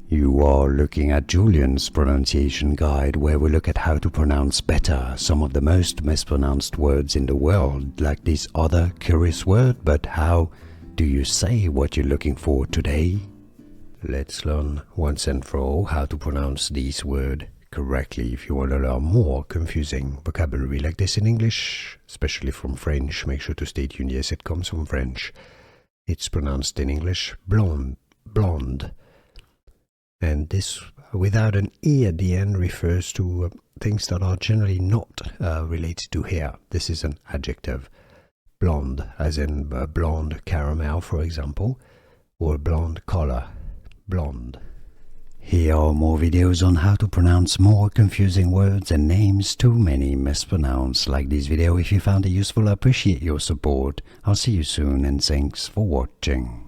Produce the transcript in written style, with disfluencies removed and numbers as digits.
You are looking at Julian's pronunciation guide, where we look at how to pronounce better some of the most mispronounced words in the world, like this other curious word. But how do you say what you're looking for today? Let's learn once and for all how to pronounce this word correctly. If you want to learn more confusing vocabulary like this in English, especially from French, make sure to stay tuned. Yes, it comes from French. It's pronounced in English blonde, blonde. And this, without an E at the end, refers to things that are generally not related to hair. This is an adjective. Blonde, as in blonde caramel, for example, or blonde color. Blonde. Here are more videos on how to pronounce more confusing words and names too many mispronounced. Like this video if you found it useful. I appreciate your support. I'll see you soon, and thanks for watching.